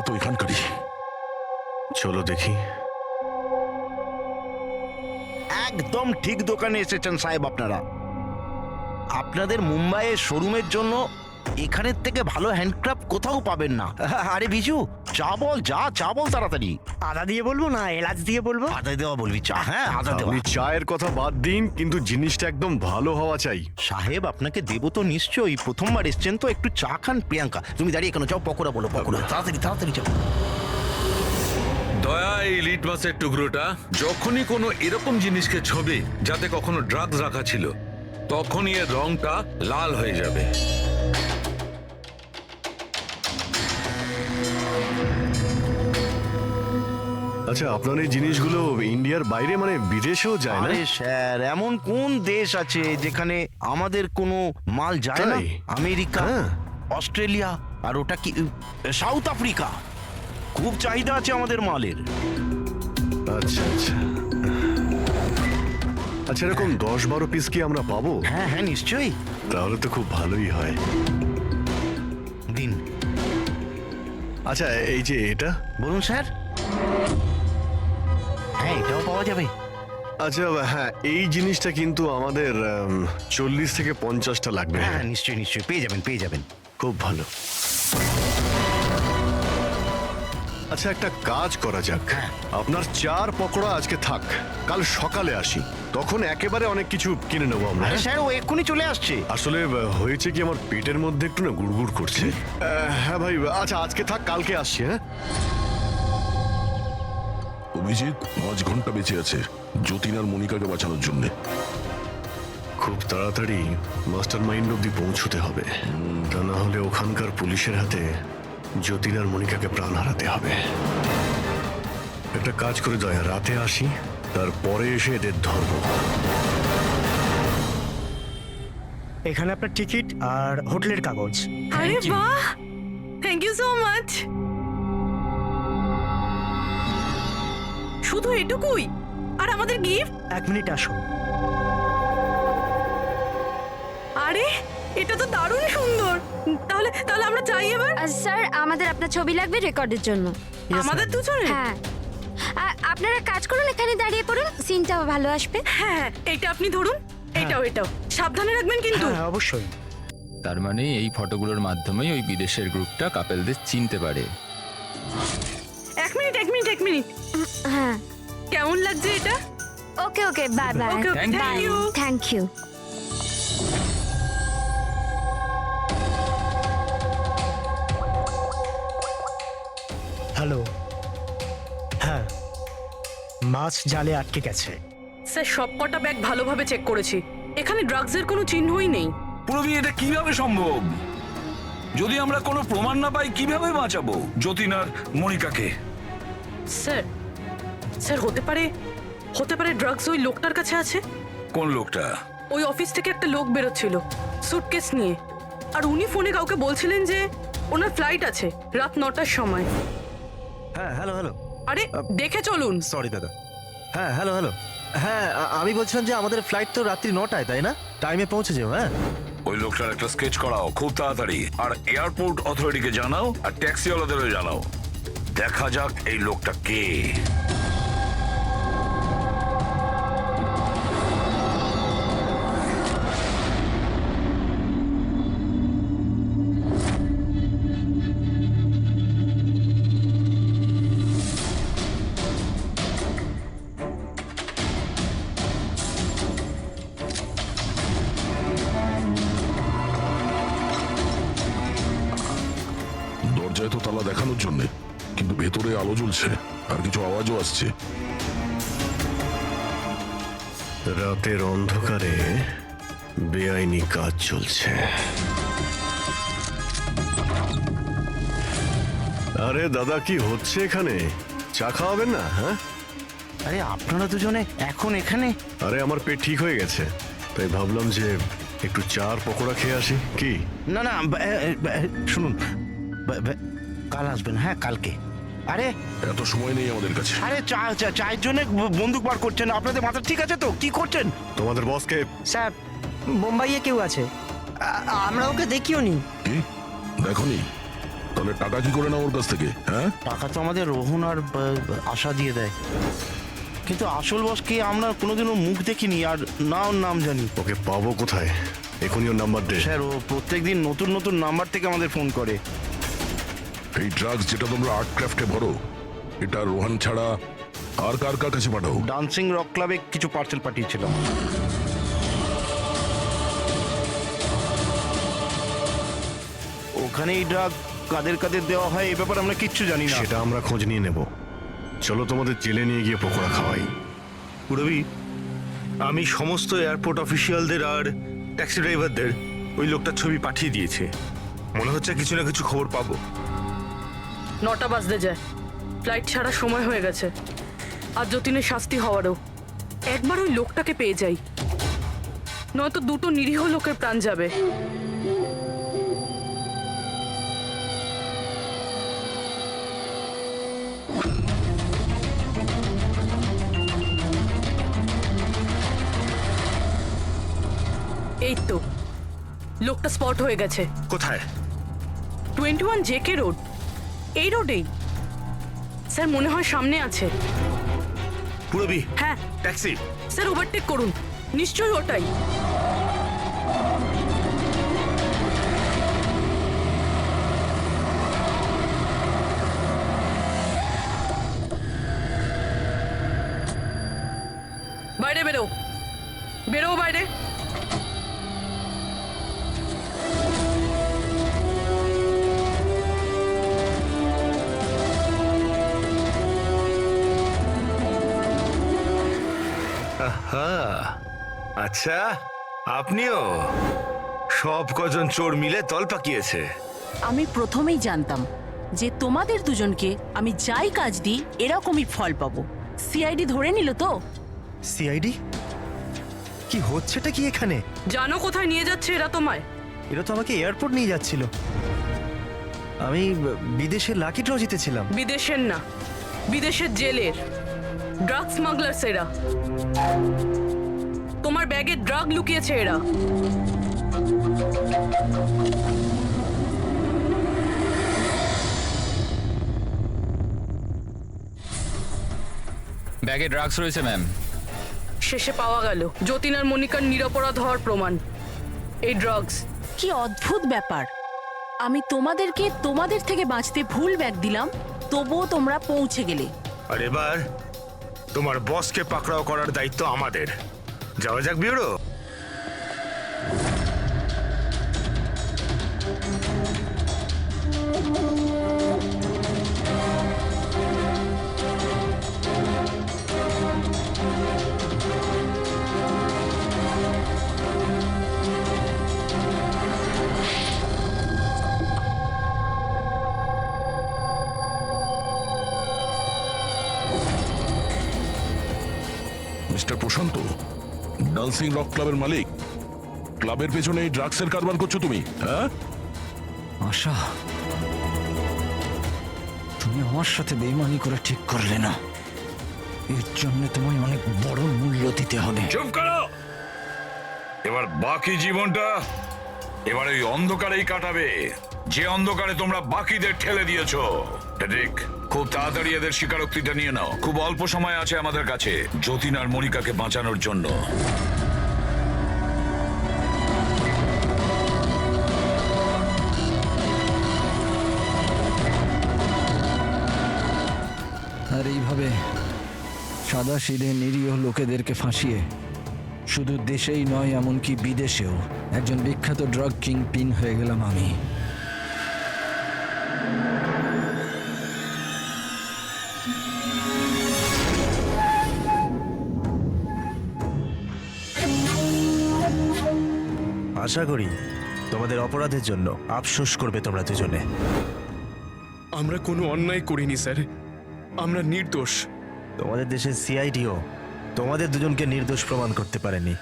তো এখানকারই। চলো দেখি। একদম ঠিক দোকানে এসেছেন সাহেব আপনারা। আপনাদের মুম্বাইয়ের শোরুমের জন্য এখানের থেকে ভালো হ্যান্ডক্রাফট কোথাও পাবেন না। আরে বিজু, চা বল, চা বল তাড়াতাড়ি। আদা দিয়ে বলবো না এলাচ দিয়ে বলবো? আদা দেওয়া বলবি চা? হ্যাঁ, আদা দেওয়া। আপনি চায়ের কথা বাদ দিন, কিন্তু জিনিসটা একদম ভালো হওয়া চাই। সাহেব আপনাকে দেবো তো নিশ্চয়ই, প্রথমবার এসছেন তো, একটু চা খান। প্রিয়াঙ্কা তুমি দাঁড়িয়ে কেন? যাও পকোড়া বলো, পকোড়া তাড়াতাড়ি যাও। দয়া, এই লিট মাছের টুকরোটা যখনই কোনো এরকম জিনিসকে ছবে যাতে কখনো ড্রাগস রাখা ছিল, তখনই এর রংটা লাল হয়ে যাবে। আচ্ছা, আপনার এই জিনিসগুলো ইন্ডিয়ার বাইরে মানে বিদেশেও যায় না? আরে স্যার, এমন কোন দেশ আছে যেখানে আমাদের কোনো মাল যায় না? তাই? আমেরিকা, হ্যাঁ। অস্ট্রেলিয়া, আর ওটা কি সাউথ আফ্রিকা। খুব চাহিদা আছে আমাদের মালের। আচ্ছা আচ্ছা আচ্ছা, এরকম 10-12 পিস কি আমরা পাবো? হ্যাঁ হ্যাঁ, নিশ্চয়ই তাহলে তো খুব ভালোই হয়। দিন। আচ্ছা, এই যে এটা। বলুন স্যার। হ্যাঁ, এটাও পাওয়া যাবে। আচ্ছা হ্যাঁ, এই জিনিসটা কিন্তু আমাদের 40 থেকে 50টা লাগবে। হ্যাঁ হ্যাঁ, নিশ্চয়ই পেয়ে যাবেন। খুব ভালো। আচ্ছা, একটা কাজ করা যাক। হ্যাঁ। আপনার 4 পকোড়া আজকে থাক, কাল সকালে আসি, তখন একেবারে অনেক কিছু কিনে নেবো আমরা। আরে স্যার, ও এক্ষুনি চলে আসছে। আসলে হয়েছে কি, আমার পেটের মধ্যে একটু না গুড়গুড় করছে। হ্যাঁ ভাই, আচ্ছা আজকে থাক, কালকে আসছি। হ্যাঁ, অভিজিৎ 5 ঘন্টা বেঁচে আছে যতীন আর মনিকাকে বাঁচানোর জন্য। খুব তাড়াতাড়ি মাস্টার মাইন্ড অব্দি পৌঁছতে হবে, তা না হলে ওখানকার পুলিশের হাতে যতীন আর মনিকাকে প্রাণ হারাতে হবে। একটা কাজ করে দয়া, রাতে আসি, তারপরে এসে এদের ধরবো। এখানে আপনার টিকিট আর হোটেলের কাগজ। আরে বাহ, থ্যাংক ইউ সো মাচ। শুধু এটুকুই? আর আমাদের গিফট? 1 মিনিট আসুন। আরে এটা তো দারুণ সুন্দর। তাহলে তাহলে আমরা চাই এবার। স্যার, আমাদের আপনার ছবি লাগবে রেকর্ডের জন্য। আমাদের দুজনে? হ্যাঁ, আপনারা কাজ করুন, এখানে দাঁড়িয়ে পড়ুন, সিনটাও ভালো আসবে। হ্যাঁ, এটা আপনি ধরুন, এটাও সাবধানে রাখবেন কিন্তু। হ্যাঁ অবশ্যই। তার মানে এই ফটোগুলোর মাধ্যমেই ওই বিদেশের গ্রুপটা কাপেলদের চিনতে পারে। এক মিনিট। হ্যাঁ, কেমন লাগছে এটা? Okay okay, bye bye. Okay, Thank thank you. Thank you. Hello. হ্যাঁ, মাছ জালে আটকে গেছে। স্যার, সবকটা ব্যাগ ভালোভাবে চেক করেছি, এখানে ড্রাগসের কোনো চিহ্নই নেই। পুরবি, এটা কিভাবে সম্ভব? যদি আমরা কোনো প্রমাণ না পাই, কিভাবে বাঁচাবো যতীন আর মনিকাকে? স্যার হতে পারে ড্রাগস ওই লোকটার কাছে আছে। কোন লোকটা? ওই অফিস থেকে একটা লোক বেরোচ্ছিল সুটকেস নিয়ে, আর উনি ফোনে কাউকে বলছিলেন যে ওনার ফ্লাইট আছে রাত 9টার সময়। হ্যাঁ, হ্যালো। আরে দেখে চলুন। সরি দাদা। হ্যাঁ, হ্যালো। হ্যাঁ, আমি বলছিলাম যে আমাদের ফ্লাইট তো রাত্রি 9টায়, তাই না? টাইমে পৌঁছে যাও। হ্যাঁ, ওই লোকটার একটা স্কেচ করাও খুব তাড়াতাড়ি, আর এয়ারপোর্ট অথরিটিকে জানাও, আর ট্যাক্সিওয়ালাদেরও জানাও। দেখা যাক এই লোকটা কে। দরজায় তো তালা দেখানোর জন্য, কিন্তু ভেতরে আলো জ্বলছে আর কিছু আওয়াজও আসছে। রাতের অন্ধকারে বেআইনি কাজ চলছে। আরে দাদা, কি হচ্ছে এখানে? চা খাওয়াবেন না? হ্যাঁ, আরে আপনারা দুজনে এখন এখানে? আরে আমার পেট ঠিক হয়ে গেছে, তাই ভাবলাম যে একটু চার পকোড়া খেয়ে আসি। কি? না শুনুন, কাল আসবেন। হ্যাঁ, কালকে। আরে এত সময় নেই আমাদের কাছে। আরে চায়ের জন্য বন্দুক বার করছেন? আপনাদের মাথা ঠিক আছে তো? কি করছেন? তোমাদের বসকে? স্যার, মুম্বাইয়ে কেউ আছে, আমরা ওকে দেখিও নি। কি দেখনি? তাহলে টাকা কি করে না ওর কাছ থেকে? হ্যাঁ, টাকা তো আমাদের রোহন আর আশা দিয়ে দেয়, কিন্তু আসল বসকে আমরা কোনোদিনও মুখ দেখিনি আর না ওর নাম জানি। ওকে পাবো কোথায়? এখনই ওর নাম্বার দে। স্যার, ও প্রত্যেকদিন নতুন নতুন নাম্বার থেকে আমাদের ফোন করে। এই ড্রাগস যেটা তোমরা আর্ট ক্রাফটে ভরো, এটা রোহান ছাড়া আর কার কার কাছে পাঠাও? ডান্সিং রক ক্লাবে কিছু পার্সেল পাঠিয়েছিলাম। ওখানে এই ড্রাগ কাদের কাদের দেওয়া হয় এই ব্যাপারে আমরা কিচ্ছু জানি না। সেটা আমরা খোঁজ নিয়ে নেব। চলো তোমাদের জেলে নিয়ে গিয়ে পকোড়া খাওয়াই। রবি, আমি সমস্ত এয়ারপোর্ট অফিসিয়ালদের আর ট্যাক্সি ড্রাইভারদের ওই লোকটার ছবি পাঠিয়ে দিয়েছে। মনে হচ্ছে কিছু না কিছু খবর পাবো। 9টা বাজতে যায়, ফ্লাইট ছাড়ার সময় হয়ে গেছে। আর যতীনের শাস্তি হওয়ারও। একবার ওই লোকটাকে পেয়ে যাই, নয়তো দুটো নিরীহ লোকের প্রাণ যাবে। এই তো লোকটা স্পট হয়ে গেছে। কোথায়? 21 জেকে রোড, এই রোডেই। স্যার মনে হয় সামনে আছে। রবি, হ্যাঁ ট্যাক্সি। স্যার ওভারটেক করুন, নিশ্চয়ই ওটাই। বাইরে বেরো, বেরো বাইরে। হ্যাঁ, আচ্ছা, আপনিও? সব কজন চোর মিলে তল পাকিয়েছে। আমি প্রথমেই জানতাম যে তোমাদের দুজনকে আমি যাই কাজ দিই এরকমই ফল পাবো। সিআইডি ধরে নিল তো? সিআইডি? কি হচ্ছেটা কি এখানে? জানো কোথায় নিয়ে যাচ্ছে এরা তোমায়? এরা তো আমাকে এয়ারপোর্ট নিয়ে যাচ্ছিল। আমি বিদেশে লাকি ড্র জিতেছিলাম। বিদেশের না, বিদেশের জেলের ড্রাগ স্মাগলার্স এরা। তোমার ব্যাগে ড্রাগ লুকিয়েছে এরা। ব্যাগে ড্রাগস রয়েছে ম্যাম। শেষে পাওয়া গেল যতীন আর মনিকার নিরপরাধ হওয়ার প্রমাণ। এই ড্রাগস। কি অদ্ভুত ব্যাপার! আমি তোমাদেরকে তোমাদের থেকে বাঁচতে ভুল ব্যাগ দিলাম, তবুও তোমরা পৌঁছে গেলে। আর এবার তোমার বসকে পাকড়াও করার দায়িত্ব আমাদের। যাওয়া যাক ব্যুরো। মিস্টার প্রশান্ত, ডান্সিং রক ক্লাবের মালিক, ক্লাবের পেছনে এই ড্রাগসের কারবার করছো তুমি? হ্যাঁ, আশা, তুমি আমার সাথে বেইমানি করে ঠিক করলে না। এর জন্য তোমায় অনেক বড় মূল্য দিতে হবে। চুপ করো। এবার বাকি জীবনটা এবার ওই অন্ধকারেই কাটাবে, যে অন্ধকারে তোমরা বাকিদের ঠেলে দিয়েছো। ঠিক, খুব তাড়াতাড়ি এদের স্বীকারোক্তিটা নিয়ে নাও। খুব অল্প সময় আছে আমাদের কাছে যতীন আর মনিকাকে বাঁচানোর জন্য। আর এইভাবে সাদা সিধে নিরীহ লোকেদেরকে ফাঁসিয়ে শুধু দেশেই নয়, এমনকি বিদেশেও একজন বিখ্যাত ড্রাগ কিং পিন হয়ে গেলাম আমি। আশা করি তোমাদের অপরাধের জন্য আফসোস করবে তোমরা দুজনে। আমরা কোনো অন্যায় করিনি স্যার, আমরা নির্দোষ। তোমাদের দেশের সিআইডিও তোমাদের দুজনকে নির্দোষ প্রমাণ করতে পারেনি।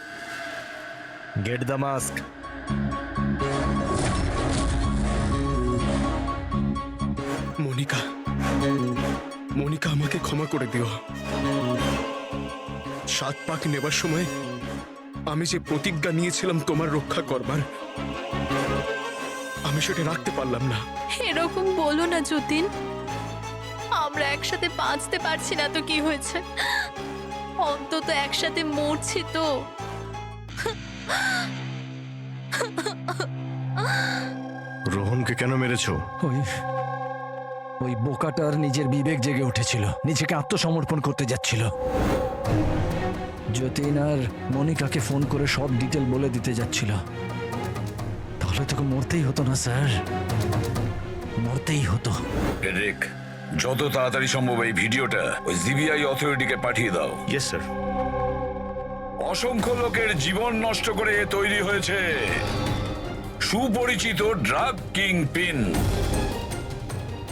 Get the mask. Monica, Monica, আমাকে ক্ষমা করে দিও। 7 পাক নেবার সময় আমি যে প্রতিজ্ঞা নিয়েছিলাম তোমার রক্ষা করবার, আমি রহস্যটা রাখতে পারলাম না। এরকম বলো না যতীন, আমরা একসাথে বাঁচতে পারছি না তো কি হয়েছে, অন্তত একসাথে মরছি তো। রোহনকে কেন মেরেছো? ওই বোকাটার নিজের বিবেক জেগে উঠেছিল, নিজেকে আত্মসমর্পণ করতে যাচ্ছিল। যতীন আর মনিকাকে ফোন করে সব ডিটেল বলে দিতে যাচ্ছিল। তাহলে তোকে মরতেই হতো না স্যার, মরতেই হতো। ফেডরিক, যত তাড়াতাড়ি সম্ভব এই ভিডিওটা ওই সিবিআই অথরিটিকে পাঠিয়ে দাও। Yes sir. অসংখ্য লোকের জীবন নষ্ট করে তৈরি হয়েছে সুপরিচিত ড্রাগ কিং পিন।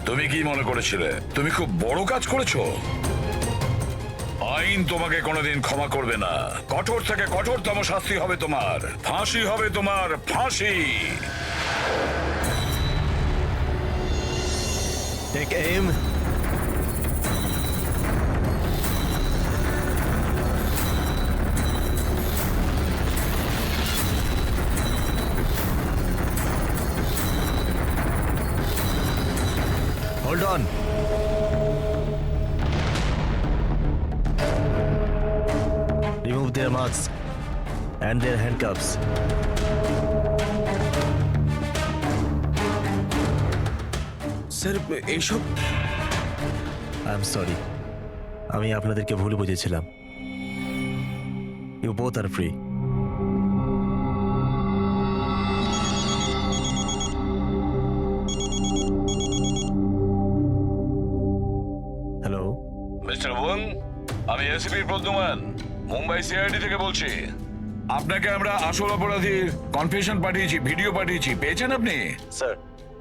তুমি কি মনে করেছিলে তুমি খুব বড় কাজ করেছো? আইন তোমাকে কোনোদিন ক্ষমা করবে না। কঠোর থেকে কঠোরতম শাস্তি হবে তোমার, ফাঁসি হবে তোমার, ফাঁসি। Take them. Hold on. Remove their masks and their handcuffs. Sir এইসব I am sorry. আমি আপনাদেরকে ভুল বুঝেছিলাম। You both are free. Hello, mister Wang, আমি এসিপি প্রদ্যুমান, মুম্বাই সিআইডি থেকে বলছি। আপনাকে আমরা আসল অপরাধীর কনফেশন পাঠিয়েছি, ভিডিও পাঠিয়েছি, পেয়েছেন আপনি? স্যার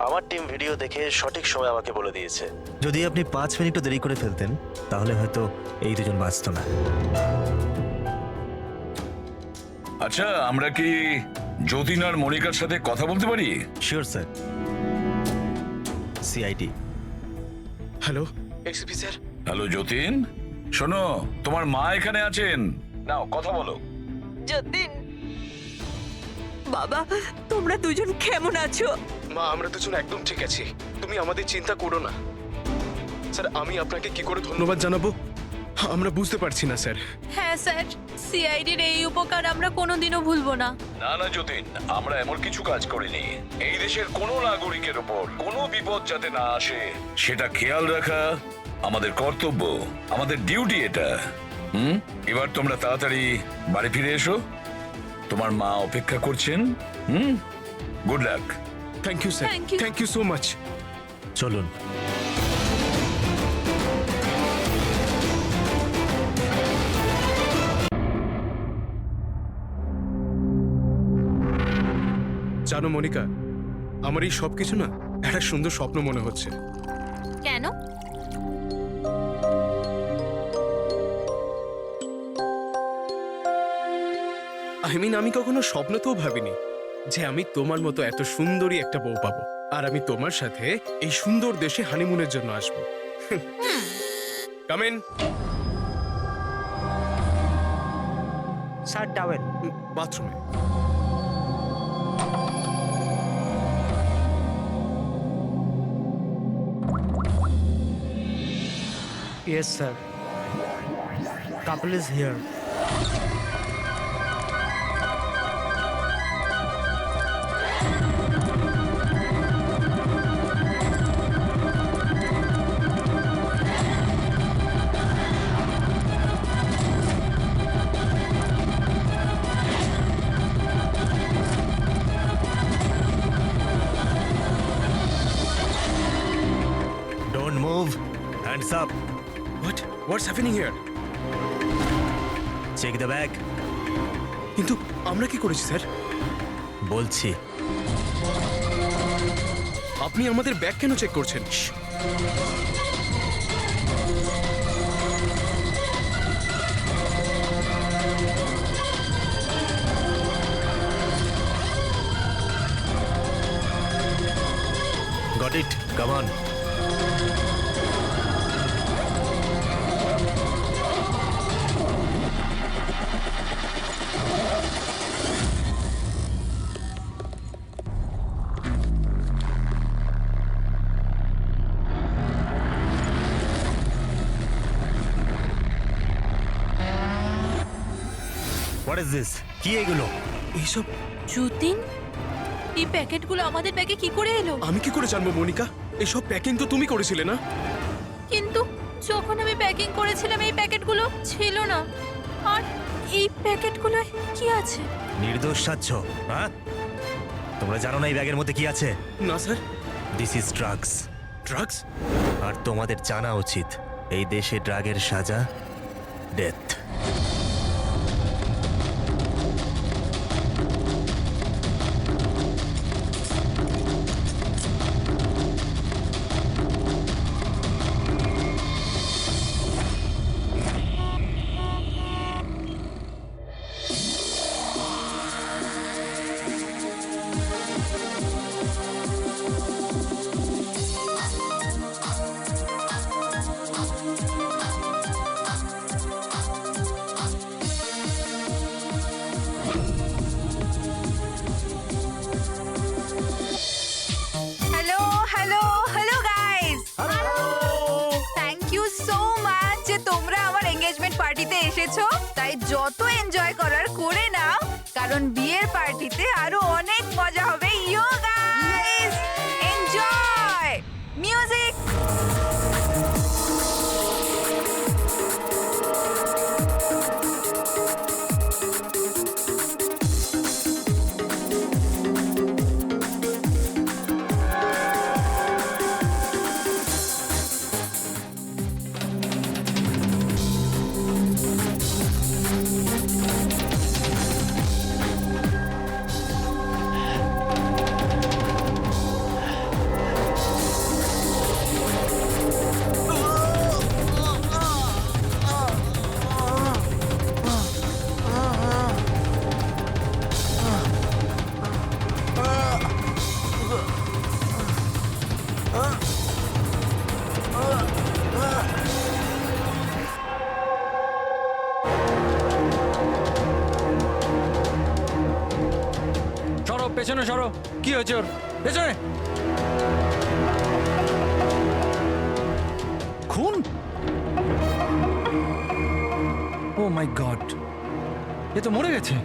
আমার টিম ভিডিও দেখে সঠিক সময় আমাকে বলে দিয়েছে। যদি আপনি 5 মিনিটও দেরি করে ফেলতেন তাহলে হয়তো এই দুজন বাঁচত না। আচ্ছা, আমরা কি যতীন আর মনিকার সাথে কথা বলতে পারি? Sure sir. CID. Hello SP sir. Hello Jatin, শোনো, তোমার মা এখানে আছেন, নাও কথা বলো। যতীন, বাবা, তোমরা দুজন কেমন আছো? মা, আমরা দুজন একদম ঠিক আছি, তুমি আমাদের চিন্তা করো না। স্যার, আমি আপনাকে কি করে ধন্যবাদ জানাবো আমরা বুঝতে পারছি না স্যার। হ্যাঁ স্যার, সিআইডির এই উপকার আমরা কোনোদিনও ভুলবো না। না না যতীন, আমরা এমন কিছু কাজ করিনি। এই দেশের কোনো নাগরিকের ওপর কোনো বিপদ যাতে না আসে সেটা খেয়াল রাখা আমাদের কর্তব্য, আমাদের ডিউটি এটা। এবার তোমরা তাড়াতাড়ি বাড়ি ফিরে এসো, তোমার মা অপেক্ষা করছেন। Good luck. Thank you sir, Thank you. Thank you so much. চলুন। জানো মনিকা, আমার এই সব কিছু না একটা সুন্দর স্বপ্ন মনে হচ্ছে। কেন? আমি কখনো স্বপ্নতেও ভাবিনি যে আমি তোমার মতো এত সুন্দরী একটা বউ পাবো, আর আমি তোমার সাথে এই সুন্দর দেশে হানিমুনের জন্য আসবো। Come in. Sir towel. বাথরুমে। Yes sir. Couple is here. Don't move. Hands up. What's happening here? Check the bag. কিন্তু আমরা কি করেছি স্যার? বলছি। আপনি আমাদের ব্যাগ কেন চেক করছেন? Got it. Come on. What is this? কি এগুলো? এইসব যতীন, এই প্যাকেটগুলো আমাদের ব্যাগে কি করে এলো? আমি কি করে জানবো মনিকা? এইসব প্যাকিং তো তুমি করেছিলে না? কিন্তু যখন আমি প্যাকিং করেছিলাম এই প্যাকেটগুলো ছিল না। আর এই প্যাকেটগুলোয় কি আছে? নির্দোষ সাচ্ছ, হ্যাঁ? তোমরা জানো না এই ব্যাগের মধ্যে কি আছে? না sir. This is drugs. Drugs? আর তোমাদের জানা উচিত এই দেশে ড্রাগের সাজা death. Hello hello hello guys, thank you so much যে তোমরা আমার এঙ্গেজমেন্ট পার্টিতে এসেছো। তাই যত এনজয় করার করে নাও, কারণ বিয়ের পার্টিতে আরো অনেক মজা হবে। You guys enjoy music. সরো পেছনে সরো। কি হয়েছে ওর? পেছনে। খুন? ও মাই গড, এ তো মরে গেছে।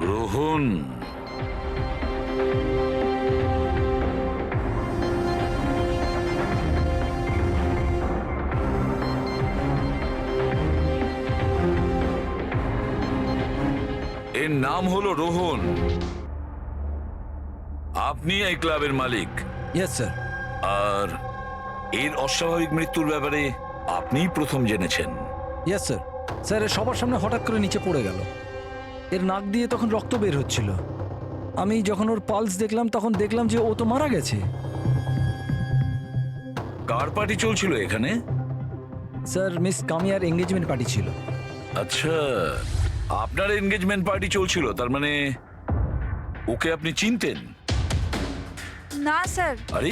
রোহন, এর নাম হলো রোহন। আপনি এই ক্লাবের মালিক। Yes sir. আর এর অস্বাভাবিক মৃত্যুর ব্যাপারে আপনিই প্রথম জেনেছেন। Yes sir. স্যার এ সবার সামনে হঠাৎ করে নিচে পড়ে গেল। এর নাক দিয়ে তখন রক্ত বের হচ্ছিল। আমি যখন ওর পালস দেখলাম তখন দেখলাম যে ও তো মারা গেছে। কার পার্টি চলছিল এখানে? স্যার মিস কামিয়ার এঙ্গেজমেন্ট পার্টি ছিল। আচ্ছা, আপনার এনগেজমেন্ট পার্টি চলছিল, তার মানে ওকে আপনি চিনতেন? না স্যার, আরে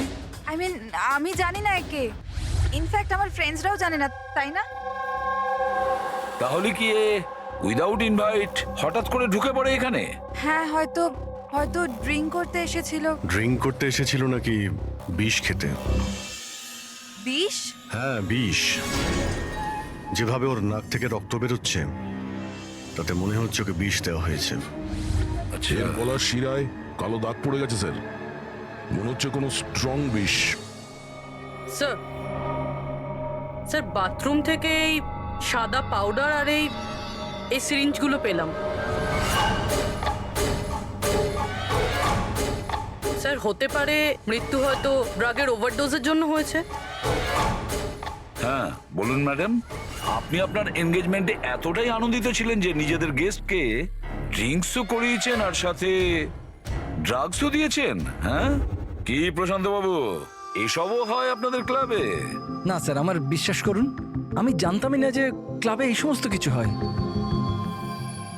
আই মিন আমি জানি না একে। ইনফ্যাক্ট আমার ফ্রেন্ডসরাও জানে না, তাই না? তাহলে কি এ উইদাউট ইনভাইট হঠাৎ করে ঢুকে পড়ে এখানে? হ্যাঁ, হয়তো হয়তো ড্রিঙ্ক করতে এসেছিল। ড্রিঙ্ক করতে এসেছিল নাকি বিষ খেতে? বিষ? হ্যাঁ, বিষ। যেভাবে ওর নাক থেকে রক্ত বেরোচ্ছে তাতে মনে হচ্ছে ওকে বিষ দেওয়া হয়েছে। আচ্ছা, এর গলার শিরায় কালো দাগ পড়ে গেছে স্যার, মনে হচ্ছে কোনো স্ট্রং বিষ। স্যার, স্যার বাথরুম থেকে এই সাদা পাউডার আর এই সিরিঞ্জগুলো পেলাম। স্যার হতে পারে মৃত্যু হয়তো ড্রাগের ওভারডোজের জন্য হয়েছে। হ্যাঁ বলুন ম্যাডাম, আপনি আপনার এনগেজমেন্টে এতটাই আনন্দিত ছিলেন যে নিজেদের গেস্টকে ড্রিঙ্কসও করিয়েছেন আর সাথে ড্রাগসও দিয়েছেন? হ্যাঁ কি প্রশান্ত বাবু, এসবও হয় আপনাদের ক্লাবে? না স্যার, আমার বিশ্বাস করুন, আমি জানতামই না যে ক্লাবে এই সমস্ত কিছু হয়।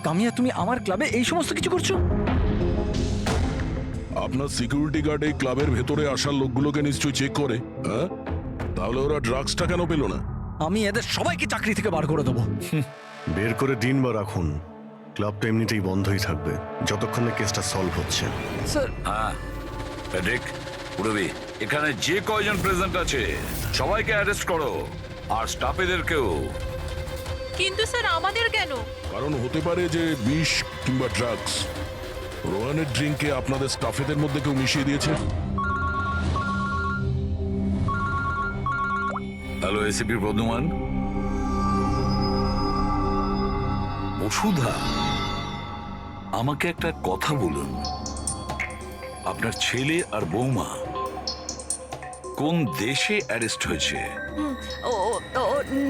কামিয়া, তুমি আমার ক্লাবে এই সমস্ত কিছু করছো? আপনার সিকিউরিটি গার্ড এই ক্লাবের ভেতরে আসার লোকগুলোকে নিশ্চয়ই চেক করে, হ্যাঁ? তাহলে ওরা ড্রাগসটা কেন পেল না? আমি এদের সবাইকে চাকরি থেকে বার করে দেবো। বের করে দিন বা রাখুন, ক্লাবটা এমনিতেই বন্ধই থাকবে যতক্ষণ না কেসটা সলভ হচ্ছে। হ্যাঁ প্যাট্রিক, পুরবি, এখানে যে কয়জন প্রেজেন্ট আছে সবাইকে অ্যারেস্ট করো, আর স্টাফেদেরকেও। কিন্তু স্যার আমাদের কেন? কারণ হতে পারে যে বিষ কিংবা ড্রাগস রোহানের ড্রিঙ্কে আপনাদের স্টাফেদের মধ্যে কেউ মিশিয়ে দিয়েছে। Hello ACP Pradyuman. বসুধা, আমাকে একটা কথা বলুন, আপনার ছেলে আর বৌমা কোন দেশে অ্যারেস্ট হয়েছে?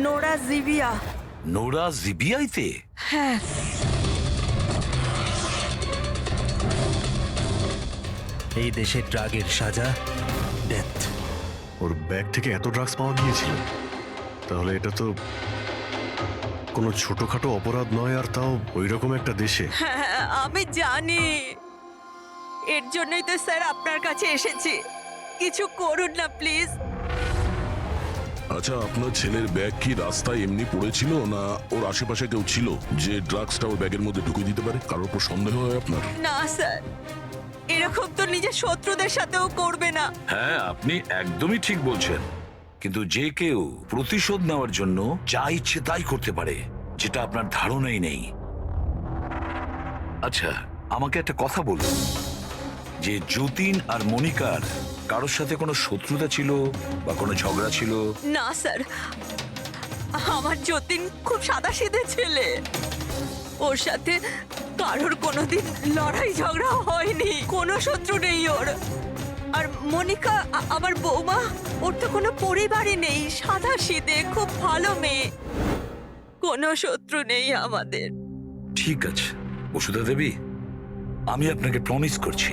নোরা জিবিয়া। নোরা জিবিআইতে? হ্যাঁ। এই দেশে ড্রাগের সাজা ডেথ। ওর ব্যাগ থেকে এত ড্রাগস পাওয়া গিয়েছিল, তাহলে এটা তো কোনো ছোটখাটো অপরাধ নয়, আর তাও ওই রকম একটা দেশে। হ্যাঁ, আমি জানি, এর জন্যই তো স্যার আপনার কাছে এসেছি। কিছু করুন না প্লিজ। আচ্ছা, আপনার ছেলের ব্যাগ কি রাস্তায় এমনি পড়েছিল, না ওর আশেপাশে কেউ ছিল যে ড্রাগসটা ওর ব্যাগের মধ্যে ঢুকিয়ে দিতে পারে? কারোর উপর সন্দেহ হয় আপনার? না স্যার, এরকম তো নিজের শত্রুদের সাথেও করবে না। হ্যাঁ, আপনি একদমই ঠিক বলছেন, কিন্তু যে কেউ প্রতিশোধ নেওয়ার জন্য যা ইচ্ছে তাই করতে পারে, যেটা আপনার ধারণাই নেই। আচ্ছা, আমাকে একটা কথা বলুন, যে যতীন আর মনিকার কারোর সাথে কোনো শত্রুতা ছিল বা কোনো ঝগড়া ছিল? না স্যার, আমার যতীন খুব সাদাসিধে ছেলে, ওর সাথে কারোর কোনোদিন লড়াই ঝগড়া হয়নি, কোনো শত্রু নেই ওর। আর মনিকা আমার বৌমা, ওর তো কোনো পরিবারই নেই, সাদাসিধে খুব ভালো মেয়ে, কোনো শত্রু নেই আমাদের। ঠিক আছে বসুধা দেবী, আমি আপনাকে প্রমিস করছি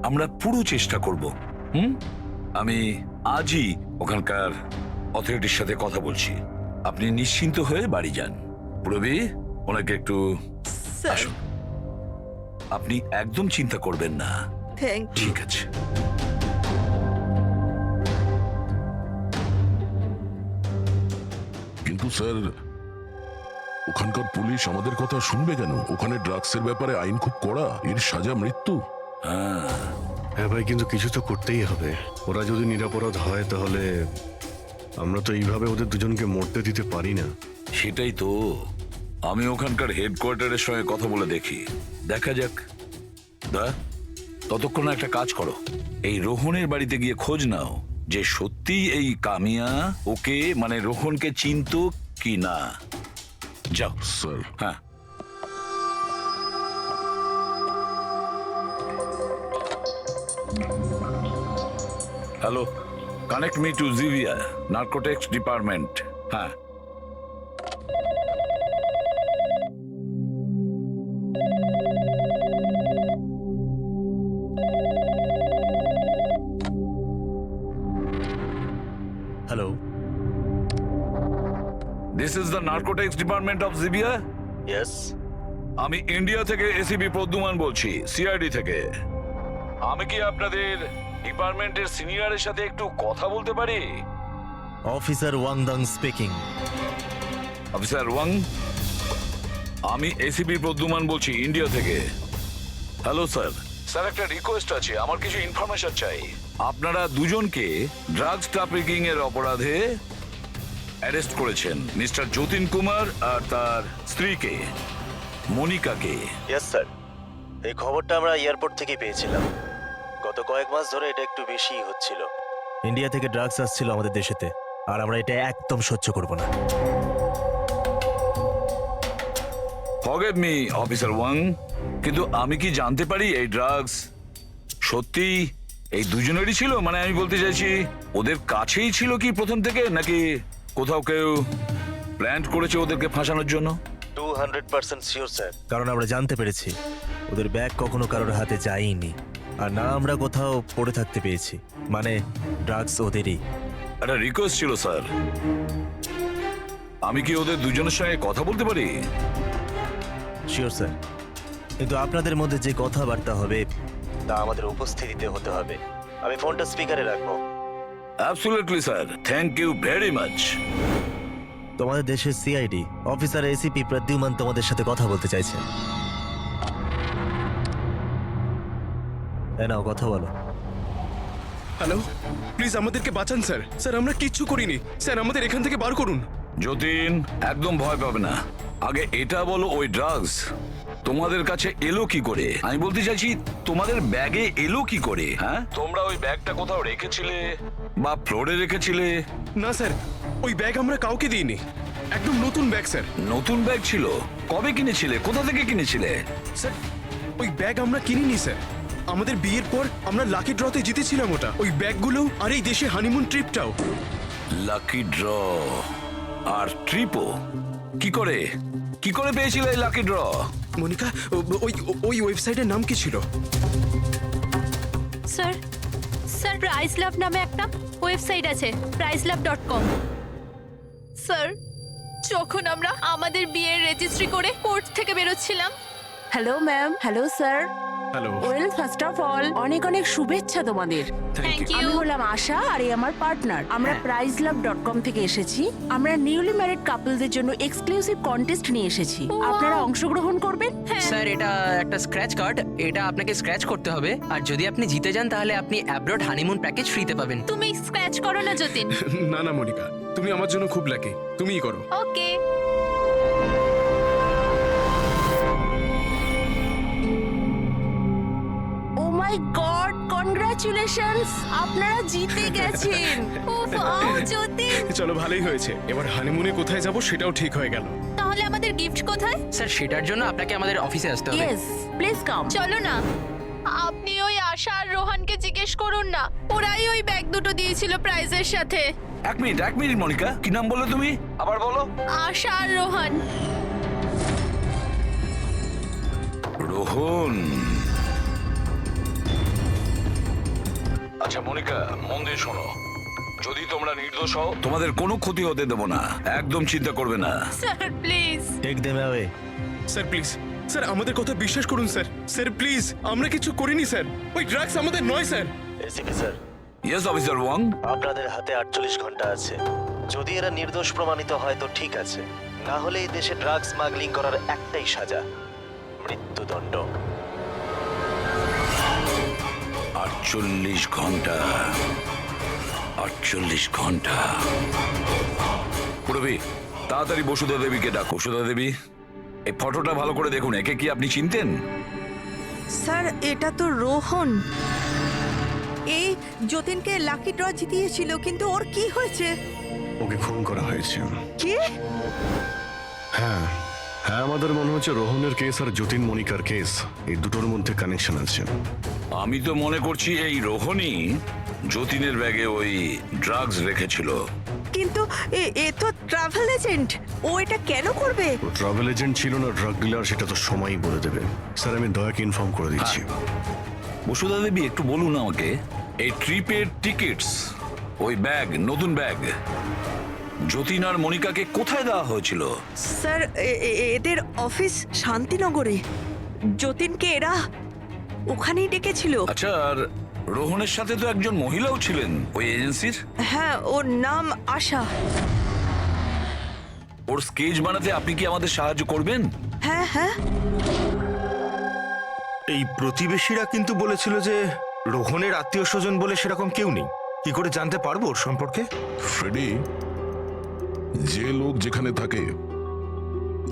আমরা পুরো চেষ্টা করব। আমি আজই ওখানকার অথরিটির সাথে কথা বলছি, আপনি নিশ্চিন্ত হয়ে বাড়ি যান। প্রবি, ওনাকে একটু আসুন। আপনি একদম চিন্তা করবেন না। Thank you. ঠিক আছে। কিন্তু স্যার, ওখানকার পুলিশ আমাদের কথা শুনবে কেন? ওখানে ড্রাগসের ব্যাপারে আইন খুব কড়া, এর সাজা মৃত্যু। হ্যাঁ ভাই, কিন্তু কিছু তো করতেই হবে। ওরা যদি নিরাপরাধ হয় তাহলে আমরা তো এইভাবে ওদের দুজনকে মরতে দিতে পারি না। সেটাই তো, আমি ওখানকার হেডকোয়ার্টারের সঙ্গে কথা বলে দেখি, দেখা যাক। ততক্ষণ একটা কাজ করো, এই রোহনের বাড়িতে গিয়ে খোঁজ নাও যে সত্যি এই কামিয়া ওকে, মানে রোহনকে চিনতো কি না। যাও স্যার। হ্যাঁ। Hello, connect me to Jivia narcotics department. হ্যাঁ। Hello, this is the narcotics department of Jivia. Yes. আমি ইন্ডিয়া থেকে এসিপি প্রদ্যুমান বলছি, সিআইডি থেকে। আমি কি আপনাদের ডিপার্টমেন্টের সিনিয়রের সাথে একটু কথা বলতে পারি? Officer Wangdang speaking. Officer Wang, আমি এসিপি প্রদ্যুমান বলছি ইন্ডিয়া থেকে। Hello sir. স্যার, একটা রিকোয়েস্ট আছে, আমার কিছু ইনফরমেশন চাই। আপনারা দুজনকে ড্রাগস ট্রাফিকিং এর অপরাধে অ্যারেস্ট করেছেন, মিস্টার যতীন কুমার আর তার স্ত্রীকে মনিকাকে। ইয়েস স্যার, এই খবরটা আমরা এয়ারপোর্ট থেকে পেয়েছিলাম। গত কয়েক মাস ধরে এটা একটু বেশি হচ্ছিল। ইন্ডিয়া থেকে ড্রাগস আসছিল আমাদের দেশেতে, আর আমরা এটা একদম সহ্য করব না। ফরগিভ মি অফিসার ওয়াং, কিন্তু আমি কি জানতে পারি এই ড্রাগস সত্যি এই দুজনেরই ছিল? মানে আমি বলতে চাইছি, ওদের কাছেই ছিল কি প্রথম থেকে, নাকি কোথাও কেউ প্ল্যান করেছে ওদেরকে ফাঁসানোর জন্য? 200% শিওর স্যার, কারণ আমরা জানতে পেরেছি ওদের ব্যাগ কখনো কারোর হাতে যায়নি, আর না আমরা কোথাও পড়ে থাকতে পেয়েছি, মানে ড্রাগস ওদেরই। একটা রিকোয়েস্ট ছিল স্যার, আমি কি ওদের দুজনের সঙ্গে কথা বলতে পারি? শিওর স্যার, কিন্তু আপনাদের মধ্যে যে কথাবার্তা হবে তা আমাদের উপস্থিতিতে হতে হবে। আমি ফোনটা স্পিকারে রাখবো। Absolutely sir, thank you very much. তো তোমাদের দেশের সিআইডি অফিসার এসিপি প্রদ্যুমান তোমাদের সাথে কথা বলতে চাইছে। নাও কথা বলো। হ্যালো, প্লিজ আমাদেরকে বাঁচান স্যার। স্যার আমরা কিচ্ছু করিনি স্যার, আমাদের এখান থেকে বার করুন। যতীন, একদম ভয় পাবে না। আগে এটা বলো, ওই ড্রাগস তোমাদের কাছে এলো কি করে? আমি বলতে চাইছি তোমাদের ব্যাগে এলো কি করে? হ্যাঁ, তোমরা ওই ব্যাগটা কোথাও রেখেছিলে বা ফ্লোরে রেখেছিলে? না স্যার, ওই ব্যাগ আমরা কাউকে দিইনি, একদম নতুন ব্যাগ স্যার। নতুন ব্যাগ ছিল? কবে কিনেছিলে? কোথা থেকে কিনেছিলে? স্যার ওই ব্যাগ আমরা কিনিনি স্যার, আমাদের বিয়ের পর আমরা লাকি ড্রতে জিতেছিলাম ওটা, ওই ব্যাগগুলো আর এই দেশে হানিমুন ট্রিপটাও। লাকি ড্র আর ট্রিপও? কি করে পেয়েছিলে এই লাকি ড্র? মনিকা, ওই ওয়েবসাইটের নাম কি ছিল? স্যার স্যার প্রাইস লাভ নামে একটা ওয়েবসাইট আছে, pricelove.com। স্যার যখন আমরা আমাদের বিয়ের রেজিস্ট্রি করে কোর্ট থেকে বেরোচ্ছিলাম। Hello ma'am. Hello sir. Hello. Well first of all অনেক অনেক শুভেচ্ছা তোমাদের। থ্যাংক আমি ইউ। হলাম আশা আর এই আমার পার্টনার। আমরা pricelove.com থেকে এসেছি। আমরা নিউলি ম্যারিড কাপলদের জন্য এক্সক্লুসিভ কন্টেস্ট নিয়ে এসেছি। আপনারা অংশগ্রহণ করবেন? স্যার এটা একটা স্ক্র্যাচ কার্ড, এটা আপনাকে স্ক্র্যাচ করতে হবে, আর যদি আপনি জিতে যান তাহলে আপনি অ্যাব্রড হানিমুন প্যাকেজ ফ্রিতে পাবেন। তুমি স্ক্র্যাচ করো না যতীন। না না মনিকা, তুমি আমার জন্য খুব লাকি, তুমিই করো। ওকে। ও মাই গড, কনগ্রাচুলেশনস, আপনারা জিতে গেছেন। ওয়াও যতীন, চলো ভালোই হয়েছে, এবার হানিমুনে কোথায় যাব সেটাও ঠিক হয়ে গেল। তাহলে আমাদের গিফট কোথায়? স্যার সেটার জন্য আপনাকে আমাদের অফিসে আসতে হবে। Yes, please come. চলো না, আপনি ওই আশা আর রোহানকে জিজ্ঞেস করুন না, ওরাই ওই ব্যাগ দুটো দিয়েছিল প্রাইজের সাথে। এক মিনিট মনিকা, কি নাম বললে তুমি? আবার বলো। আশা আর রোহান। রোহন। আচ্ছা মনিকা, মন দিয়ে শোনো, যদি তোমরা নির্দোষ হও তোমাদের কোনো ক্ষতি হতে দেবো না, একদম চিন্তা করবে না। Sir please. Take them away. Sir please, sir আমাদের কথা বিশ্বাস করুন স্যার। স্যার প্লিজ, আমরা কিছু করিনি স্যার, ওই ড্রাগস আমাদের নয় sir. ACP sir. Yes officer Wang. আপনাদের হাতে 48 ঘন্টা আছে। যদি এরা নির্দোষ প্রমাণিত হয় তো ঠিক আছে, না হলে এই দেশে ড্রাগস স্মাগলিং করার একটাই সাজা, মৃত্যুদণ্ড। 48 ঘন্টা। 48 ঘন্টা। পুরবি, তাড়াতাড়ি বসুধা দেবীকে ডাকো। বসুধা দেবী, এই ফটোটা ভালো করে দেখুন, একে কি আপনি চিনতেন? স্যার এটা তো রোহন, এই যতীনকে লাকি ড্র জিতিয়েছিল, কিন্তু ওর কি হয়েছে? ওকে খুন করা হয়েছে। কি? হ্যাঁ হ্যাঁ, আমাদের মনে হচ্ছে রোহনের কেস আর যতীন মনিকার কেস, এই দুটোর মধ্যে কানেকশন আছে। আমি তো মনে করছি এই রোহনই যতীনের ব্যাগে ওই ড্রাগস রেখেছিল। কিন্তু এ তো ট্রাভেল এজেন্ট, ও এটা কেন করবে? ও ট্রাভেল এজেন্ট ছিল না ড্রাগ ডিলার সেটা তো সময়ই বলে দেবে। স্যার আমি দয়াকে ইনফর্ম করে দিচ্ছি। বসুধা দেবী একটু বলুন আমাকে, এই ট্রিপের টিকিটস, ওই ব্যাগ, নতুন ব্যাগ, যতীন আর মনিকাকে কোথায় দেওয়া হয়েছিল? স্যার এদের অফিস শান্তিনগরে, যতীনকে এরা ওখানেই ডেকেছিল। আচ্ছা, আর রোহনের সাথে তো একজন মহিলাও ছিলেন ওই এজেন্সির। হ্যাঁ, ওর নাম আশা। ওর স্কেচ বানাতে আপনি কি আমাদের সাহায্য করবেন? হ্যাঁ হ্যাঁ। এই প্রতিবেশীরা কিন্তু বলেছিল যে রোহনের আত্মীয় স্বজন বলে সেরকম কেউ নেই। কি করে জানতে পারবো ওর সম্পর্কে? ফ্রেডি, যে লোক যেখানে থাকে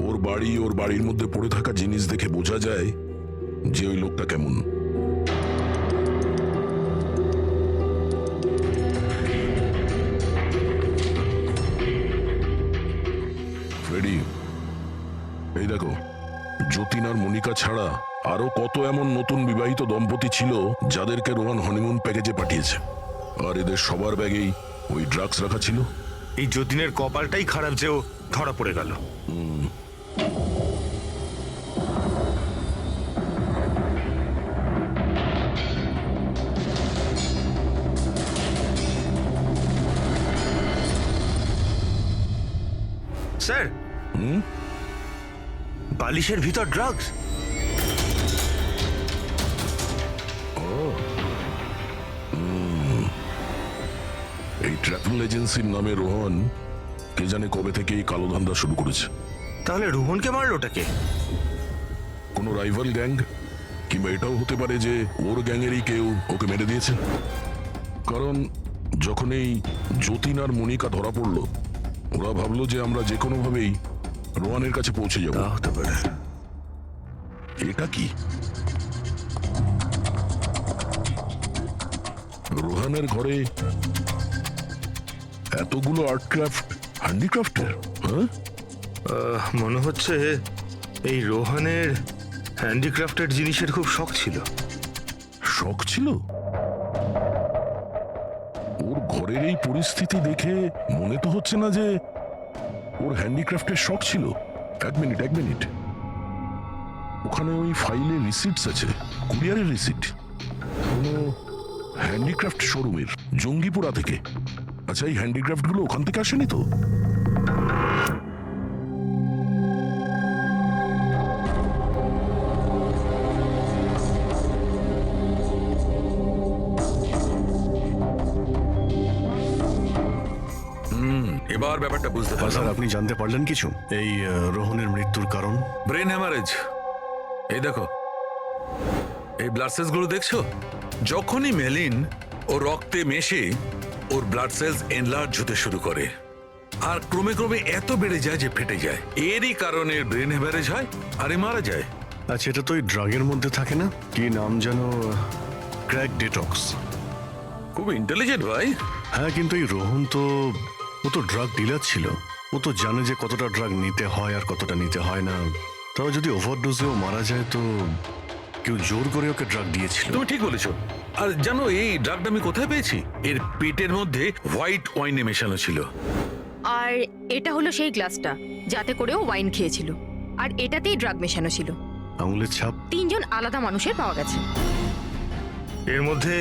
ওর বাড়ির মধ্যে পড়ে থাকা জিনিস দেখে বোঝা যায় যে ওই লোকটা কেমন। ফ্রেডি, এই দেখো, যতীন আর মনিকা ছাড়া আরো কত এমন নতুন বিবাহিত দম্পতি ছিল যাদেরকে রোহন হনিমুন প্যাকেজে পাঠিয়েছে, আর এদের সবার ব্যাগেই ওই ড্রাগস রাখা ছিল। এই যতীনের কপালটাই খারাপ যে ও ধরা পড়ে গেল। স্যার, বালিশের ভিতর ড্রাগস। এই ট্রাভেল এজেন্সির নামে রোহন কে জানে কবে থেকে এই কালো ধান্দা শুরু করেছে। তাহলে রোহনকে মারলো ওটাকে? কোনো রাইভাল গ্যাং, কিংবা এটাও হতে পারে যে ওর গ্যাংয়েরই কেউ ওকে মেরে দিয়েছে। কারণ যখন এই যতীন আর মনিকা ধরা পড়লো, ওরা ভাবলো যে আমরা যে কোনো ভাবেই রোহানের কাছে পৌঁছে যাব। তা হতে পারে। এটা কি? রোহানের ঘরে এতগুলো আর্ট ক্রাফট, হ্যান্ডিক্রাফটের। হ্যাঁ, মনে হচ্ছে এই রোহানের হ্যান্ডিক্রাফটেড জিনিসের খুব শখ ছিল। শখ ছিল? ওর ঘরের এই পরিস্থিতি দেখে মনে তো হচ্ছে না যে ওর হ্যান্ডিক্রাফটের শখ ছিল। এক মিনিট, ওখানে ওই ফাইলে রিসিটস আছে, কুরিয়ারের রিসিট, কোনো হ্যান্ডিক্রাফট শোরুমের, জঙ্গিপুরা থেকে। আচ্ছা, এই হ্যান্ডিক্রাফট গুলো ওখান থেকে আসেনি তো? এবার ব্যাপারটা বুঝতে স্যার, পারলাম। আপনি জানতে পারলেন কিছু এই রোহনের মৃত্যুর কারণ? Brain haemorrhage. এই দেখো, এই ব্লাড সেলস গুলো দেখছো? যখনই মেলিন ও রক্তে মেশে ওর ব্লাড সেলস এনলার্জ হতে শুরু করে, আর ক্রমে ক্রমে এত বেড়ে যায় যে ফেটে যায়। এরই কারণে ব্রেন হ্যামারেজ হয় আর এ মারা যায়। আচ্ছা, এটা তো ওই ড্রাগের মধ্যে থাকে না? কি নাম যেন? Crack detox. খুব ইন্টেলিজেন্ট ভাই। হ্যাঁ, কিন্তু এই রোহন তো, ও তো ড্রাগ ডিলার ছিল। ও তো জানে যে কতটা ড্রাগ নিতে হয় আর কতটা নিতে হয় না। তাও যদি ওভারডোজেও মারা যায় তো কেউ জোর করে ওকে ড্রাগ দিয়েছিল। তুমি ঠিক বলেছো। আর জানো এই ড্রাগটা আমি কোথায় পেয়েছি? এর পেটের মধ্যে হোয়াইট ওয়াইনে মেশানো ছিল। আর এটা হলো সেই গ্লাসটা যাতে করেও ওয়াইন খেয়েছিল, আর এটাতেই ড্রাগ মেশানো ছিল। আঙুলের ছাপ 3জন আলাদা মানুষের পাওয়া গেছে। এর মধ্যে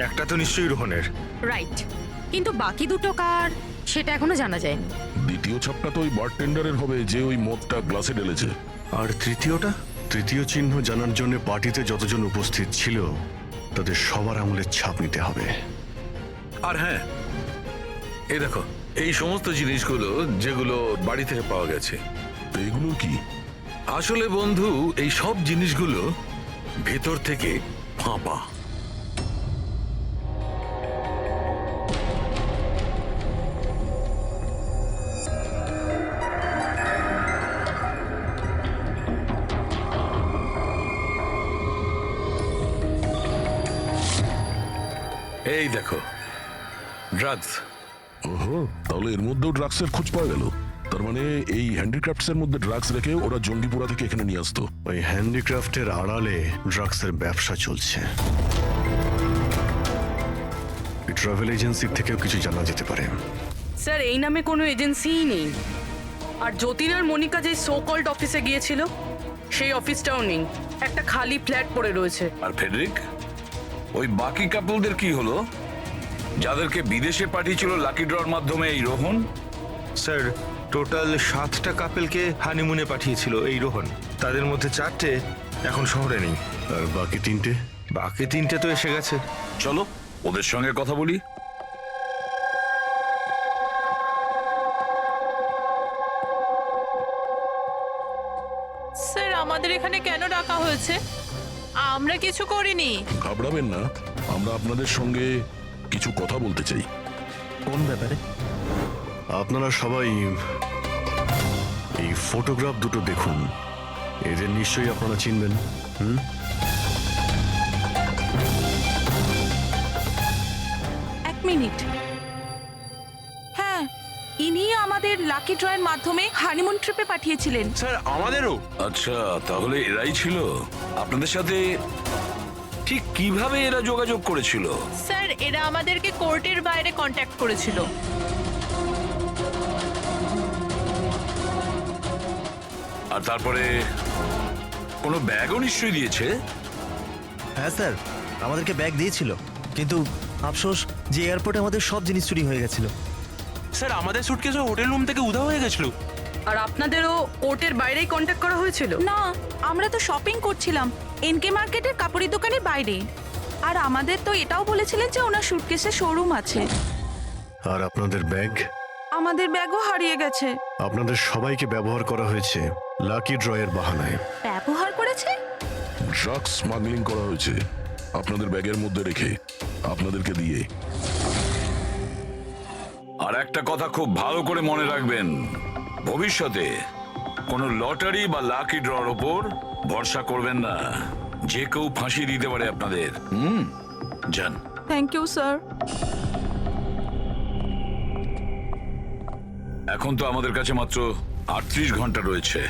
একটা তো নিশ্চয়ই রোহনের। রাইট, কিন্তু বাকি দুটো কার সেটা এখনো জানা যায়নি। দ্বিতীয় ছাপটা তো ওই বারটেন্ডারের হবে যে ওই মদটা গ্লাসে ঢেলেছে। আর তৃতীয়টা? তৃতীয় চিহ্ন জানার জন্য পার্টিতে যতজন উপস্থিত ছিল তাদের সবার আঙুলের ছাপ নিতে হবে। আর হ্যাঁ, এই দেখো, এই সমস্ত জিনিসগুলো যেগুলো বাড়ি থেকে পাওয়া গেছে, এগুলো কি? আসলে বন্ধু, এই সব জিনিসগুলো ভেতর থেকে ফাঁপা। এই দেখো, ড্রাগস। ওহো, তাহলে এর মধ্যেও ড্রাগসের খোঁজ পাওয়া গেল। তার মানে এই হ্যান্ডিক্রাফটস এর মধ্যে ড্রাগস রেখে ওরা জঙ্গিপুরা থেকে এখানে নিয়ে আসতো। ওই হ্যান্ডিক্রাফটের আড়ালে ড্রাগসের ব্যবসা চলছে। ট্রাভেল এজেন্সির থেকেও কিছু জানা যেতে পারে। স্যার, এই নামে কোনো এজেন্সিই নেই। আর যতীন আর মনিকা যে সো কল্ড অফিসে গিয়েছিল সেই অফিসটাও নেই, একটা খালি ফ্ল্যাট পড়ে রয়েছে। আর ফেডরিক, ওই বাকি কাপলদের কি হলো যাদেরকে বিদেশে পাঠিয়েছিল লাকি ড্রর মাধ্যমে এই রোহন? স্যার, টোটাল 7টা কাপেলকে হানিমুনে পাঠিয়েছিল এই রোহন। তাদের মধ্যে 4টে এখন শহরে নেই। আর বাকি 3টে? বাকি 3টে তো এসে গেছে। চলো ওদের সঙ্গে কথা বলি। স্যার, আমাদের এখানে কেন ডাকা হয়েছে? আমরা কিছু করিনি। ঘাবড়াবেন না, আমরা আপনাদের সঙ্গে কিছু কথা বলতে চাই। কোন ব্যাপারে? আপনারা সবাই এই ফটোগ্রাফ দুটো দেখুন। এদের নিশ্চয়ই আপনারা চিনবেন। এক মিনিট। হ্যাঁ, ইনি আমাদের লাকি ড্রয়ের মাধ্যমে হানিমুন ট্রিপে পাঠিয়েছিলেন। স্যার, আমাদেরও। আচ্ছা, তাহলে এরাই ছিল আপনাদের সাথে। ঠিক কিভাবে এরা যোগাযোগ করেছিল? স্যার, এরা আমাদেরকে কোর্টের বাইরে কন্ট্যাক্ট করেছিল। আর তারপরে কোনো ব্যাগও নিশ্চয়ই দিয়েছে। হ্যাঁ স্যার, আমাদেরকে ব্যাগ দিয়েছিল, কিন্তু আফসোস যে এয়ারপোর্টে আমাদের সব জিনিস চুরি হয়ে গেছিল। স্যার, আমাদের সুটকেসও হোটেল রুম থেকে উধাও হয়ে গেছিল। আর আপনাদেরও কোর্টের বাইরেই কন্ট্যাক্ট করা হয়েছিল? না, আমরা তো শপিং করছিলাম এনকে মার্কেটের কাপড়ের দোকানের বাইরে। আর আমাদের তো এটাও বলেছিলেন যে ওনার সুটকেসের শোরুম আছে। আর আপনাদের ব্যাগ? আমাদের ব্যাগও হারিয়ে গেছে। আপনাদের সবাইকে ব্যবহার করা হয়েছে লাকি ড্রয়ের বাহানায়। ব্যবহার করেছে? ড্রাগস স্মাগলিং করা হয়েছে আপনাদের ব্যাগের মধ্যে রেখে, আপনাদেরকে দিয়ে। আর একটা কথা খুব ভালো করে মনে রাখবেন, ভবিষ্যতে কোনো লটারি বা লাকি ড্রর ওপর ভরসা করবেন না। যে কেউ ফাঁসি দিতে পারে আপনাদের। যান। Thank you sir. এখন তো আমাদের কাছে মাত্র 38 ঘন্টা রয়েছে,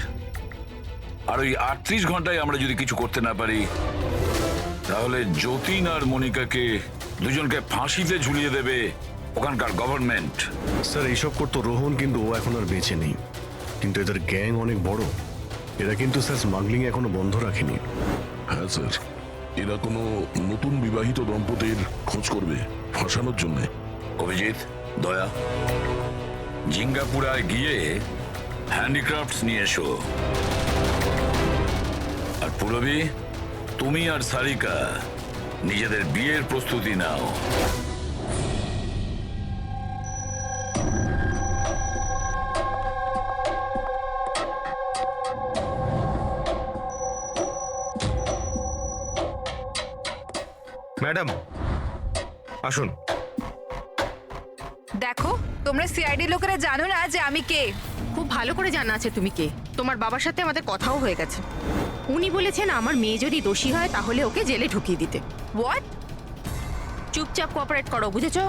আর ওই 38 ঘন্টায় আমরা যদি কিছু করতে না পারি, তাহলে যতীন আর মনিকাকে দুজনকে ফাঁসিতে ঝুলিয়ে দেবে ওখানকার গভর্নমেন্ট। স্যার এইসব করতো রোহন, কিন্তু ও এখন আর বেঁচে নেই। কিন্তু এদের গ্যাং অনেক বড়। এরা কিন্তু স্যার স্মাগলিং এখনো বন্ধ রাখেনি। হ্যাঁ স্যার, এরা কোনো নতুন বিবাহিত দম্পতির খোঁজ করবে ফাঁসানোর জন্য। অভিজিৎ, দয়া, জিঙ্গাপুরায় গিয়ে হ্যান্ডিক্রাফটস নিয়ে এসো। আর পুরবী, তুমি আর সারিকা নিজেদের বিয়ের প্রস্তুতি নাও। ম্যাডাম আসুন। দেখো, তোমরা সিআইডি লোকেরা জানো না যে আমি কে? খুব ভালো করে জানা আছে তুমি কে। তোমার বাবার সাথে আমাদের কথাও হয়ে গেছে। উনি বলেছেন আমার মেয়ে যদি দোষী হয় তাহলে ওকে জেলে ঢুকিয়ে দিতে। হোয়াট? চুপচাপ কোঅপারেট করো, বুঝেছো?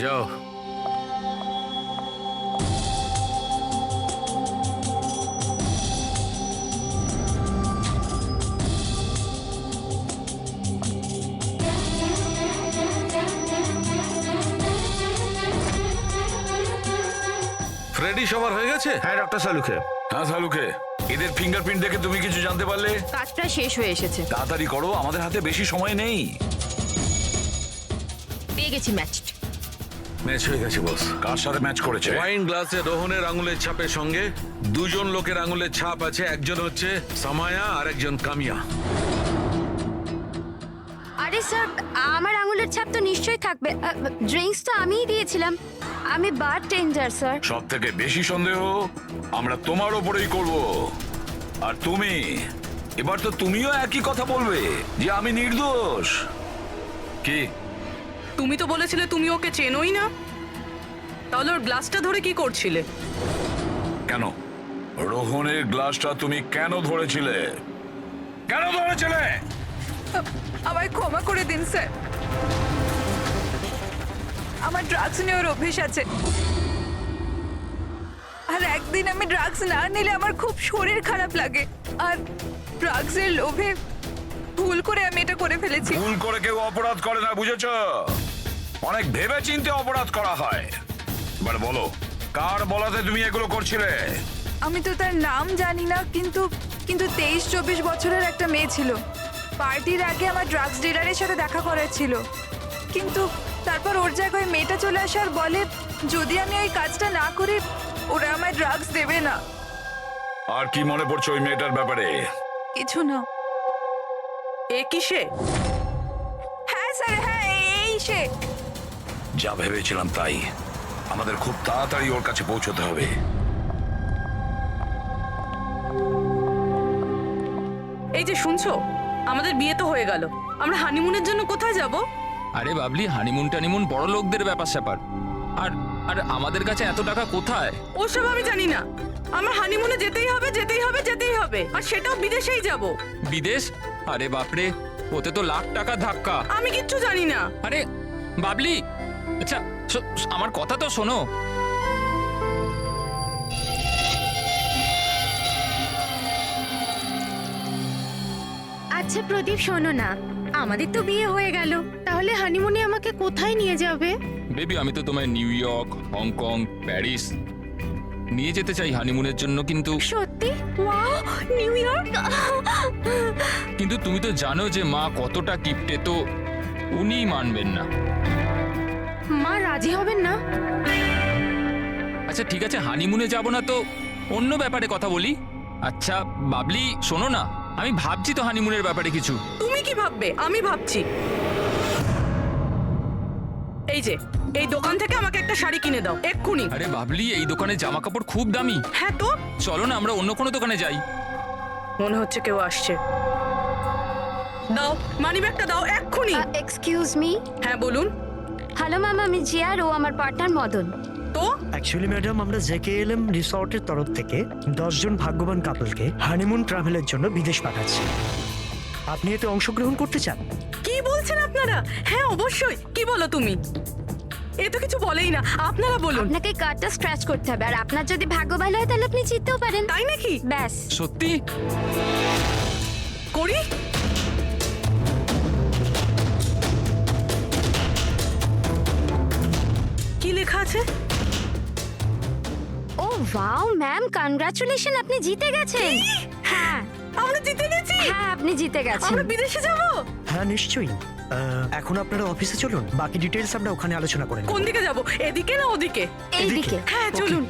যাও। ফ্রেডি সবার হয়ে গেছে? হ্যাঁ ডক্টর সালুকে। হ্যাঁ সালুকে, এদের ফিঙ্গারপ্রিন্ট দেখে তুমি কিছু জানতে পারলে? কাজটা শেষ হয়ে এসেছে। তাড়াতাড়ি করো, আমাদের হাতে বেশি সময় নেই। পেয়ে গেছি ম্যাচ। ম্যাচ হয়ে গেছে বস। কার সাথে ম্যাচ করেছে? ওয়াইন গ্লাসে রোহনের আঙুলের ছাপের সঙ্গে দুজন লোকের আঙুলের ছাপ আছে। একজন হচ্ছে সামায়া আর একজন কামিয়া। আরে স্যার, আমার আঙুলের ছাপ তো নিশ্চয়ই থাকবে। ড্রিঙ্কস তো আমিই দিয়েছিলাম। আমি বারটেন্ডার স্যার। সব থেকে বেশি সন্দেহ আমরা তোমার ওপরেই করব। আর তুমি, এবার তো তুমিও একই কথা বলবে যে আমি নির্দোষ। কি? তুমি তো বলেছিলে তুমি ওকে চেনোই না, তাহলে ওর গ্লাসটা ধরে কি করছিলে? কেন রোহনের গ্লাসটা তুমি কেন ধরেছিলে? কেন ধরেছিলে? আমায় ক্ষমা করে দিন স্যার। আমার ড্রাগস নেওয়ার অভ্যেস আছে, আর একদিন আমি ড্রাগস না নিলে আমার খুব শরীর খারাপ লাগে। আর ড্রাগসের লোভে ভুল করে আমি এটা করে ফেলেছি। ভুল করে কেউ অপরাধ করে না, বুঝেছ? অনেক ভেবে চিন্তে অপরাধ করা হয়। এবার বলো, কার বলাতে তুমি এগুলো করছিলে? আমি তো তার নাম জানি না, কিন্তু 23-24 বছরের একটা মেয়ে ছিল। পার্টির আগে আমার ড্রাগস ডিলারের সাথে দেখা করার ছিল, কিন্তু তারপর ওর জায়গায় মেয়েটা চলে আসে আর বলে যদি আমি ওই কাজটা না করি ওরা আমায় ড্রাগস দেবে না। আর কি মনে পড়ছে ওই মেয়েটার ব্যাপারে? কিছু না। এ কি সে? হ্যাঁ স্যার, হ্যাঁ এই সে। যা ভেবেছিলাম তাই। আমাদের খুব তাড়াতাড়ি ওর কাছে পৌঁছতে হবে। এই যে শুনছো, আমাদের বিয়ে তো হয়ে গেল, আমরা হানিমুনের জন্য কোথায় যাব? আরে বাবলি, হানিমুন টানিমুন বড় লোকদের ব্যাপার স্যাপার। আর আর আমাদের কাছে এত টাকা কোথায়? ওসব আমি জানি না। আমার হানিমুনে যেতেই হবে, যেতেই হবে, যেতেই হবে, আর সেটাও বিদেশেই যাব। বিদেশ? আরে বাপরে, ওতে তো লাখ টাকা ধাক্কা। আমি কিচ্ছু জানি না। আরে বাবলি, আচ্ছা আমার কথা তো শোনো। আচ্ছা প্রদীপ, শোনো না, আমাদের তো বিয়ে হয়ে গেল, তাহলে হানিমুনে আমাকে কোথায় নিয়ে যাবে? বেবি, আমি তো তোমায় নিউ ইয়র্ক, হংকং, প্যারিস নিয়ে যেতে চাই হানিমুনের জন্য, কিন্তু সত্যি? Wow, new York! কিন্তু তুমি তো জানো যে মা কতটা কিপটে, তো উনি মানবেন না। মা রাজি হবেন না? আচ্ছা ঠিক আছে, হানিমুনে যাব না তো অন্য ব্যাপারে কথা বলি। আচ্ছা বাবলি, শোনো না, আমি ভাবছি তো হানিমুনের ব্যাপারে কিছু। তুমি কি ভাববে? আমি ভাবছি। এই যে এই দোকান থেকে আমাকে একটা শাড়ি কিনে দাও এক্ষুনি। আরে বাবলি, এই দোকানে জামা কাপড় খুব দামি। হ্যাঁ তো চলো না আমরা অন্য কোনো দোকানে যাই। মনে হচ্ছে কেউ আসছে। দাও মানিব্যাগটা দাও এক্ষুনি। Excuse me. হ্যাঁ বলুন। হ্যালো ম্যাম, আমি জিয়া আর ও আমার পার্টনার মদন। তো অ্যাকচুয়ালি ম্যাডাম, আমরা জেকেএলএম রিসর্টের তরফ থেকে 10 জন ভাগ্যবান কাপলকে হানিমুন ট্রাভেলের জন্য বিদেশ পাঠাচ্ছি। আপনি এতে অংশগ্রহণ করতে চান? কি বলছেন আপনারা? হ্যাঁ অবশ্যই। কি বলো তুমি? এ তো কিছু বলেই না। আপনারা বলুন। আপনাকে কার্ডটা স্ক্র্যাচ করতে হবে, আর আপনার যদি ভাগ্য ভালো হয় তাহলে আপনি জিততেও পারেন। তাই নাকি? ব্যাস। সত্যি? করি। কি লেখা আছে? ও ওয়াও ম্যাম, কনগ্রাচুলেশন, আপনি জিতে গেছেন। হ্যাঁ আমরা জিতে গেছি। হ্যাঁ আপনি জিতে গেছেন। আমরা বিদেশে যাব। হ্যাঁ নিশ্চয়ই। এখন আপনারা অফিসে চলুন, বাকি ডিটেলস আমরা ওখানে আলোচনা করে নেব। কোন দিকে যাব? এদিকে না ওদিকে? এইদিকে। হ্যাঁ চলুন।